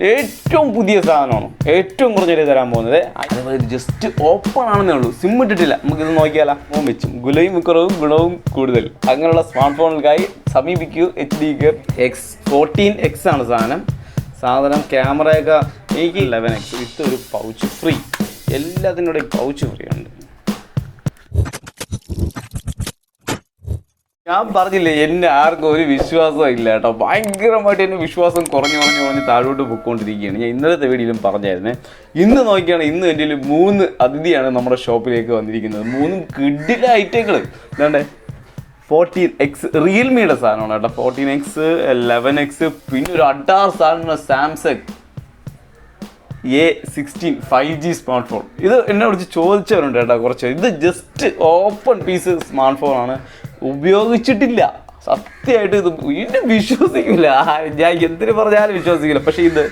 ഏറ്റവും പുതിയ സാധനമാണ്, ഏറ്റവും കുറഞ്ഞ വില തരാൻ പോകുന്നത്. അതുപോലെ ഇത് ജസ്റ്റ് ഓപ്പൺ ആണെന്നേ ഉള്ളൂ, സിം ഇട്ടിട്ടില്ല. നമുക്കിത് നോക്കിയാലോ, ഫോൺ വെച്ചും ഗുലയും കുറവും ഗുണവും കൂടുതൽ അങ്ങനെയുള്ള സ്മാർട്ട് ഫോണുകൾക്കായി സമീപിക്കൂ. HD X14X ആണ് സാധനം. ക്യാമറയൊക്കെ എനിക്ക് 11X വിത്ത് ഒരു പൗച്ച് ഫ്രീ. എല്ലാത്തിൻ്റെ പൗച്ച് ഫ്രീ ഉണ്ട്. ഞാൻ പറഞ്ഞില്ലേ, എന്നെ ആർക്കും ഒരു വിശ്വാസം ഇല്ല കേട്ടോ. ഭയങ്കരമായിട്ട് എൻ്റെ വിശ്വാസം കുറഞ്ഞ് താഴോട്ട് പൊയ്ക്കൊണ്ടിരിക്കുകയാണ്. ഞാൻ ഇന്നലത്തെ വീഡിയോയിലും പറഞ്ഞായിരുന്നേ. ഇന്ന് നോക്കിയാണ്, ഇന്ന് എൻ്റെ 3 അതിഥിയാണ് നമ്മുടെ ഷോപ്പിലേക്ക് വന്നിരിക്കുന്നത്. 3 കിഡിലെ ഐറ്റങ്ങൾ. എന്താണ്ടേ 14X റിയൽമിയുടെ സാധനമാണ് കേട്ടോ. 14X 11X പിന്നെ ഒരു അഡാർ സാധനമാണ് Samsung A16 5G smart phone. ഇത് എന്നെ വിളിച്ച് ചോദിച്ചവരുണ്ട് കേട്ടോ കുറച്ച്. ഇത് ജസ്റ്റ് ഓപ്പൺ പീസ് സ്മാർട്ട് ഫോണാണ്, ഉപയോഗിച്ചിട്ടില്ല. സത്യമായിട്ട് ഇത് വിശ്വസിക്കില്ല. ഞാൻ എന്തിനു പറഞ്ഞാലും വിശ്വസിക്കില്ല. പക്ഷേ ഇത്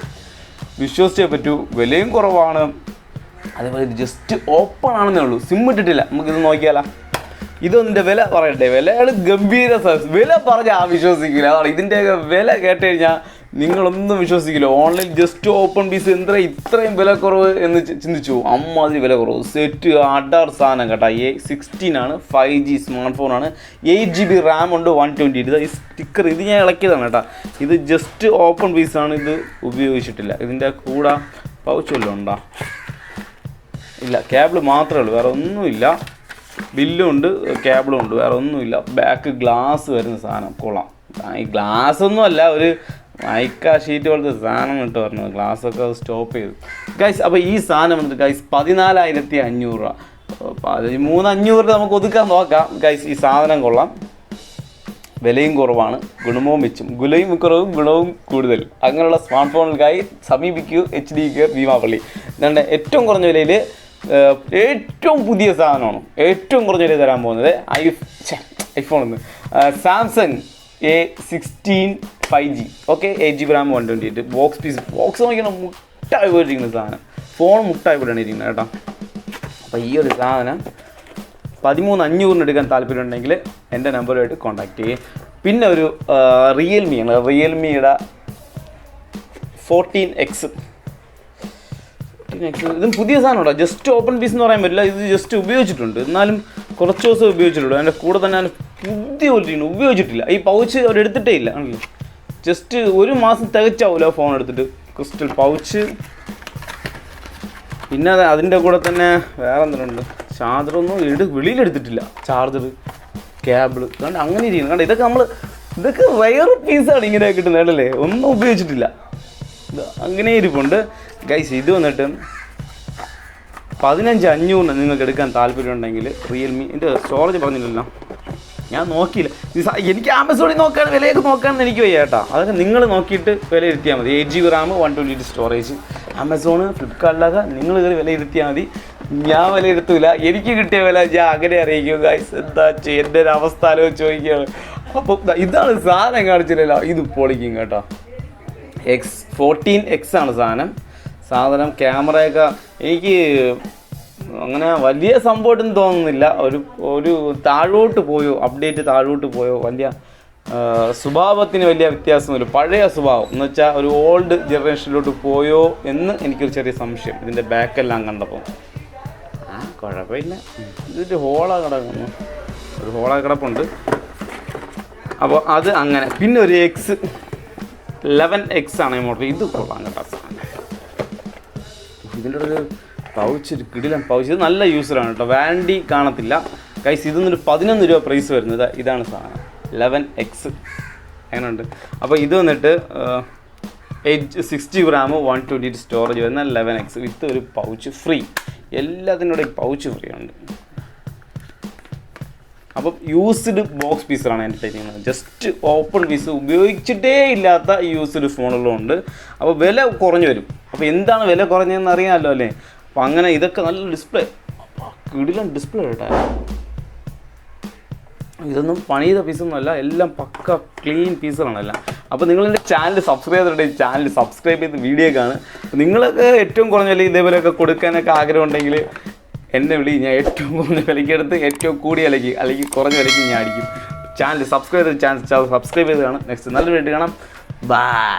വിശ്വസിച്ചേ പറ്റൂ. വിലയും കുറവാണ്. അതേപോലെ ഇത് ജസ്റ്റ് ഓപ്പൺ ആണെന്നേ ഉള്ളൂ, സിം ഇട്ടിട്ടില്ല. നമുക്കിത് നോക്കിയാലോ. ഇതൊന്നിൻ്റെ വില പറയട്ടെ. വിലയാണ് ഗംഭീര സർവീസ്. വില പറഞ്ഞാൽ വിശ്വസിക്കില്ല. അതാണ് ഇതിൻ്റെയൊക്കെ വില കേട്ട് കഴിഞ്ഞാൽ നിങ്ങളൊന്നും വിശ്വസിക്കില്ല. ഓൺലൈൻ ജസ്റ്റ് ഓപ്പൺ പീസ് ഇത്രയും വില കുറവ് എന്ന് ചിന്തിച്ചു. അമ്മാതിരി വില കുറവ്. സെറ്റ് അഡാർ സാധനം കേട്ടോ. A16 ആണ്, 5G സ്മാർട്ട് ഫോണാണ്. 8GB റാം ഉണ്ട്, 128. ഇത് ഈ സ്റ്റിക്കർ ഇത് ഞാൻ ഇളക്കിയതാണ് കേട്ടോ. ഇത് ജസ്റ്റ് ഓപ്പൺ പീസാണ്. ഇത് ഉപയോഗിച്ചിട്ടില്ല. ഇതിൻ്റെ കൂടെ പൗച്ച് വല്ലതും ഉണ്ടോ? ഇല്ല, കേബിൾ മാത്രമേ ഉള്ളൂ, വേറെ ഒന്നുമില്ല. ബില്ലും ഉണ്ട്, കേബിളും ഉണ്ട്, വേറെ ഒന്നുമില്ല. ബാക്ക് ഗ്ലാസ് വരുന്ന സാധനം കൊള്ളാം. ഈ ഗ്ലാസ് ഒന്നുമല്ല, ഒരു മൈക്ക ഷീറ്റ് പോലത്തെ സാധനം ഇട്ട് പറഞ്ഞത്. ഗ്ലാസ്സൊക്കെ സ്റ്റോപ്പ് ചെയ്തു ഗൈസ്. അപ്പോൾ ഈ സാധനം വന്നിട്ട് ഗൈസ് 14,500 രൂപ. 13,500 നമുക്ക് ഒതുക്കാൻ നോക്കാം ഗൈസ്. ഈ സാധനം കൊള്ളാം, വിലയും കുറവാണ്, ഗുണവും വെച്ചും ഗുലയും കുറവും ഗുണവും കൂടുതൽ അങ്ങനെയുള്ള സ്മാർട്ട് ഫോണുകൾക്കായി സമീപിക്കൂ. HD ഭീമാപള്ളി. എന്താണ്ട് ഏറ്റവും കുറഞ്ഞ വിലയിൽ ഏറ്റവും പുതിയ സാധനമാണ്, ഏറ്റവും കുറഞ്ഞ വില തരാൻ പോകുന്നത്. IPhone Samsung A16 5G. Okay, 8GB Ram 128. Box നോക്കിയാണ് മുട്ടായി പോയിരിക്കുന്ന സാധനം. ഫോൺ മുട്ടായി പോലെയാണ് ഇരിക്കുന്നത് കേട്ടോ. അപ്പോൾ ഈ ഒരു സാധനം 13,500 എടുക്കാൻ താല്പര്യം ഉണ്ടെങ്കിൽ എൻ്റെ നമ്പറുമായിട്ട് കോൺടാക്ട് ചെയ്യും. പിന്നെ ഒരു റിയൽമിയുടെ 14X. ഇതും പുതിയ സാധനം ഉണ്ടോ. ജസ്റ്റ് ഓപ്പൺ പീസ് എന്ന് പറയാൻ പറ്റില്ല. ഇത് ജസ്റ്റ് ഉപയോഗിച്ചിട്ടുണ്ട്, എന്നാലും കുറച്ച് ദിവസം ഉപയോഗിച്ചിട്ടുള്ളൂ. അതിൻ്റെ കൂടെ തന്നെ ഞാൻ പുതിയ ക്വാളിറ്റിയാണ്, ഉപയോഗിച്ചിട്ടില്ല. ഈ പൗച്ച് അവർ എടുത്തിട്ടേ ഇല്ല ആണല്ലോ. ജസ്റ്റ് 1 മാസം തികച്ചാവില്ല ഫോൺ എടുത്തിട്ട്. Crystal pouch. പിന്നെ അതിൻ്റെ കൂടെ തന്നെ വേറെ എന്തെങ്കിലും ചാർജറൊന്നും വെളിയിലെടുത്തിട്ടില്ല. ചാർജർ, കേബിൾ കണ്ട് അങ്ങനെ ഇരിക്കുന്നു. കണ്ട ഇതൊക്കെ റയർ പീസാണ് ഇങ്ങനെ കിട്ടുന്നത് കേട്ടല്ലേ. ഒന്നും ഉപയോഗിച്ചിട്ടില്ല, അങ്ങനെ ഇരിപ്പുണ്ട് ഗൈസ്. ഇത് വന്നിട്ട് 15,500 നിങ്ങൾക്ക് എടുക്കാൻ താല്പര്യം ഉണ്ടെങ്കിൽ റിയൽമി. എൻ്റെ സ്റ്റോറേജ് പറഞ്ഞില്ലല്ലോ, ഞാൻ നോക്കിയില്ല. എനിക്ക് ആമസോണിൽ നോക്കാൻ വിലയൊക്കെ നോക്കാമെന്ന് എനിക്ക് വയ്യ കേട്ടോ. അതൊക്കെ നിങ്ങൾ നോക്കിയിട്ട് വിലയിരുത്തിയാൽ മതി. 8GB Ram 128 storage. ആമസോൺ, ഫ്ലിപ്കാർട്ടിലൊക്കെ നിങ്ങൾ കയറി വിലയിരുത്തിയാൽ മതി. ഞാൻ വിലയിരുത്തൂല. എനിക്ക് കിട്ടിയ വില ഞാൻ അങ്ങനെ അറിയിക്കും ഗൈസ്. എന്താ ചെയ്യുക, എൻ്റെ ഒരു അവസ്ഥ ആലോചിച്ച് ചോദിക്കുകയാണ്. അപ്പോൾ ഇതാണ് സാധനം കാണിച്ചില്ലല്ലോ. ഇത് പൊളിക്കും കേട്ടോ. X14X ആണ് സാധനം. ക്യാമറയൊക്കെ എനിക്ക് അങ്ങനെ വലിയ സംഭവമായിട്ടൊന്നും തോന്നുന്നില്ല. ഒരു താഴോട്ട് പോയോ, അപ്ഡേറ്റ് താഴോട്ട് പോയോ, വലിയ സ്വഭാവത്തിന് വലിയ വ്യത്യാസമൊന്നുമില്ല. പഴയ സ്വഭാവം എന്ന് വെച്ചാൽ ഒരു ഓൾഡ് ജനറേഷനിലോട്ട് പോയോ എന്ന് എനിക്കൊരു ചെറിയ സംശയം ഇതിൻ്റെ ബാക്കെല്ലാം കണ്ടപ്പോൾ. കുഴപ്പമില്ല. ഇതൊരു ഹോള കിടപ്പുണ്ട്. അപ്പോൾ അത് അങ്ങനെ. പിന്നെ ഒരു X11X ആണ് മോഡൽ. ഇത് കൊള്ളാം കേട്ടോ സാധനം. ഇതിൻ്റെ ഒരു പൗച്ച്, ഒരു കിടിലൻ പൗച്ച്. ഇത് നല്ല യൂസറാണ് കേട്ടോ. വാറണ്ടി കാണത്തില്ല ഗൈസ്. ഇതൊന്നൊരു 11 രൂപ പ്രൈസ് വരുന്നത്. ഇതാണ് സാധനം 11X. അങ്ങനെയുണ്ട്. അപ്പോൾ ഇത് വന്നിട്ട് 60GB റാം 128 സ്റ്റോറേജ് വരുന്ന 11X വിത്ത് ഒരു പൗച്ച് ഫ്രീ. എല്ലാത്തിൻ്റെ പൗച്ച് ഫ്രീ ഉണ്ട്. അപ്പം യൂസ്ഡ് ബോക്സ് പീസാണ് എൻ്റെ ചെയ്യുന്നത്. ജസ്റ്റ് ഓപ്പൺ പീസ്, ഉപയോഗിച്ചിട്ടേ ഇല്ലാത്ത യൂസ്ഡ് ഫോണുകളും ഉണ്ട്. അപ്പോൾ വില കുറഞ്ഞു വരും. അപ്പോൾ എന്താണ് വില കുറഞ്ഞതെന്ന് അറിയാമല്ലോ അല്ലേ. അപ്പോൾ അങ്ങനെ ഇതൊക്കെ നല്ല ഡിസ്പ്ലേ, കിടിലൻ ഡിസ്പ്ലേ കേട്ടോ. ഇതൊന്നും പണിത പീസൊന്നുമല്ല, എല്ലാം പക്ക ക്ലീൻ പീസുകളാണ് എല്ലാം. അപ്പോൾ നിങ്ങളെൻ്റെ ചാനൽ സബ്സ്ക്രൈബ് ചെയ്തിട്ടുണ്ടെങ്കിൽ ചാനൽ സബ്സ്ക്രൈബ് ചെയ്ത് വീഡിയോ കാണുക. നിങ്ങളൊക്കെ ഏറ്റവും കുറഞ്ഞ വില ഇതേപോലെയൊക്കെ കൊടുക്കാനൊക്കെ ആഗ്രഹം ഉണ്ടെങ്കിൽ എന്നെ വിളി. ഞാൻ ഏറ്റവും കുറഞ്ഞ വിലയ്ക്ക് എടുത്ത് ഏറ്റവും കൂടിയ വിലയ്ക്ക് അല്ലെങ്കിൽ കുറഞ്ഞ വിലയ്ക്ക് ഞാൻ അടിക്കും. ചാനൽ സബ്സ്ക്രൈബ് ചെയ്ത് കാണാം. നെക്സ്റ്റ് നല്ല വീഡിയോ കാണാം. ബൈ.